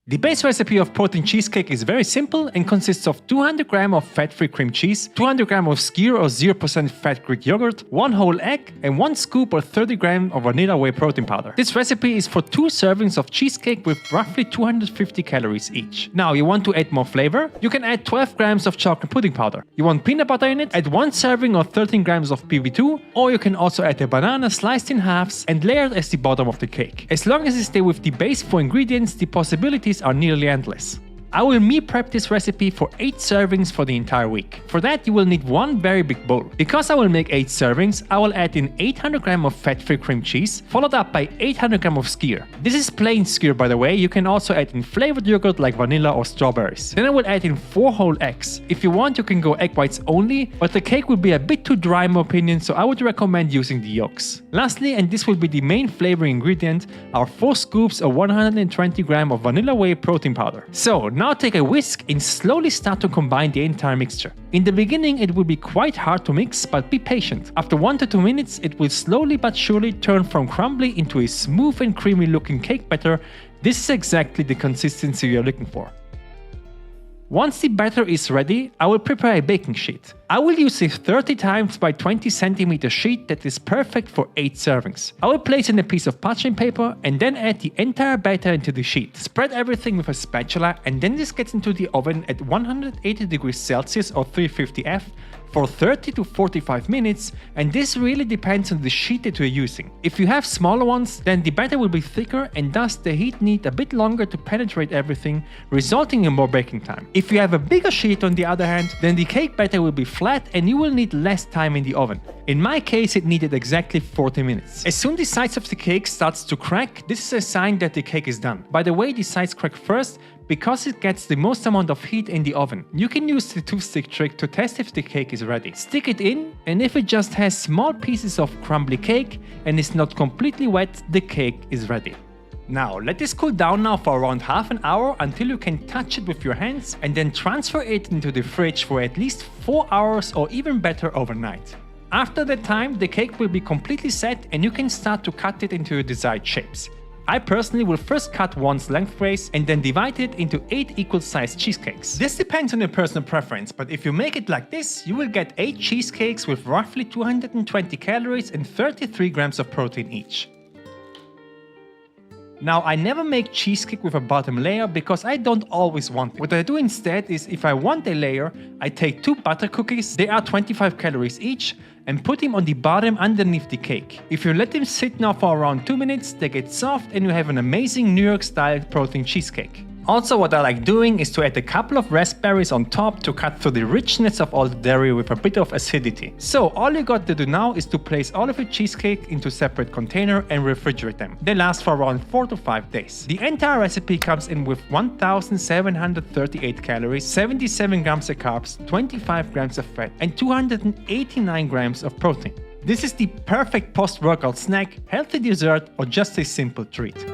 The base recipe of protein cheesecake is very simple and consists of 200 g of fat-free cream cheese, 200 g of skyr or 0% fat Greek yogurt, 1 whole egg, and 1 scoop or 30 g of vanilla whey protein powder. This recipe is for 2 servings of cheesecake with roughly 250 calories each. Now, you want to add more flavor? You can add 12 g of chocolate pudding powder. You want peanut butter in it? Add 1 serving or 13 g of PB2, or you can also add a banana sliced in halves and layered as the bottom of the cake. As long as you stay with the base 4 ingredients, the possibilities are nearly endless. I will meal prep this recipe for 8 servings for the entire week. For that, you will need 1 very big bowl. Because I will make 8 servings, I will add in 800 g of fat-free cream cheese, followed up by 800 g of skyr. This is plain skyr, by the way. You can also add in flavored yogurt like vanilla or strawberries. Then I will add in 4 whole eggs. If you want, you can go egg whites only, but the cake will be a bit too dry in my opinion, so I would recommend using the yolks. Lastly, and this will be the main flavoring ingredient, are 4 scoops or 120 g of vanilla whey protein powder. So now take a whisk and slowly start to combine the entire mixture. In the beginning it will be quite hard to mix, but be patient. After 1 to 2 minutes it will slowly but surely turn from crumbly into a smooth and creamy looking cake batter. This is exactly the consistency we are looking for. Once the batter is ready, I will prepare a baking sheet. I will use a 30 times by 20 cm sheet that is perfect for 8 servings. I will place in a piece of parchment paper and then add the entire batter into the sheet. Spread everything with a spatula and then this gets into the oven at 180 degrees Celsius or 350 F for 30 to 45 minutes, and this really depends on the sheet that you're using. If you have smaller ones, then the batter will be thicker and thus the heat needs a bit longer to penetrate everything, resulting in more baking time. If you have a bigger sheet on the other hand, then the cake batter will be flat and you will need less time in the oven. In my case, it needed exactly 40 minutes. As soon as the sides of the cake starts to crack, this is a sign that the cake is done. By the way, the sides crack first because it gets the most amount of heat in the oven. You can use the toothstick trick to test if the cake is ready. Stick it in, and if it just has small pieces of crumbly cake and is not completely wet, the cake is ready. Now, let this cool down now for around half an hour until you can touch it with your hands and then transfer it into the fridge for at least 4 hours or even better overnight. After that time, the cake will be completely set and you can start to cut it into your desired shapes. I personally will first cut one's lengthways and then divide it into 8 equal sized cheesecakes. This depends on your personal preference, but if you make it like this, you will get 8 cheesecakes with roughly 220 calories and 33 grams of protein each. Now, I never make cheesecake with a bottom layer because I don't always want it. What I do instead is, if I want a layer, I take 2 butter cookies, they are 25 calories each, and put them on the bottom underneath the cake. If you let them sit now for around 2 minutes, they get soft and you have an amazing New York style protein cheesecake. Also, what I like doing is to add a couple of raspberries on top to cut through the richness of all the dairy with a bit of acidity. So all you got to do now is to place all of your cheesecake into a separate container and refrigerate them. They last for around 4 to 5 days. The entire recipe comes in with 1738 calories, 77 grams of carbs, 25 grams of fat, and 289 grams of protein. This is the perfect post-workout snack, healthy dessert, or just a simple treat.